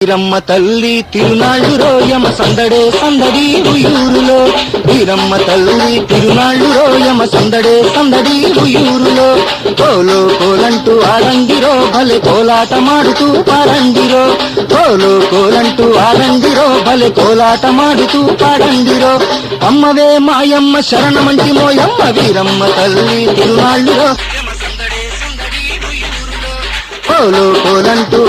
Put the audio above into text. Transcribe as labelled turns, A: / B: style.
A: వీరమ్మ తల్లి తిరునాళ్ళు రోయమ సందడే సందడి ఉయూరులో వీరమ్మ తల్లి తిరునాళ్ళు రోయమ సందడే సందడి ఉయూరులో కోలో కోలంటూ ఆడండిరో భలే కోలాట మాడుతూ పాడండిరో కోలో కోలంటూ ఆడండిరో భలే కోలాట మాడుతూ పాడండిరో అమ్మవే మాయమ్మ శరణమంటి మోయమ్మ వీరమ్మ తల్లి తిరునాళ్ళు రోయమ సందడే సందడి ఉయూరులో కోలో కోలంటూ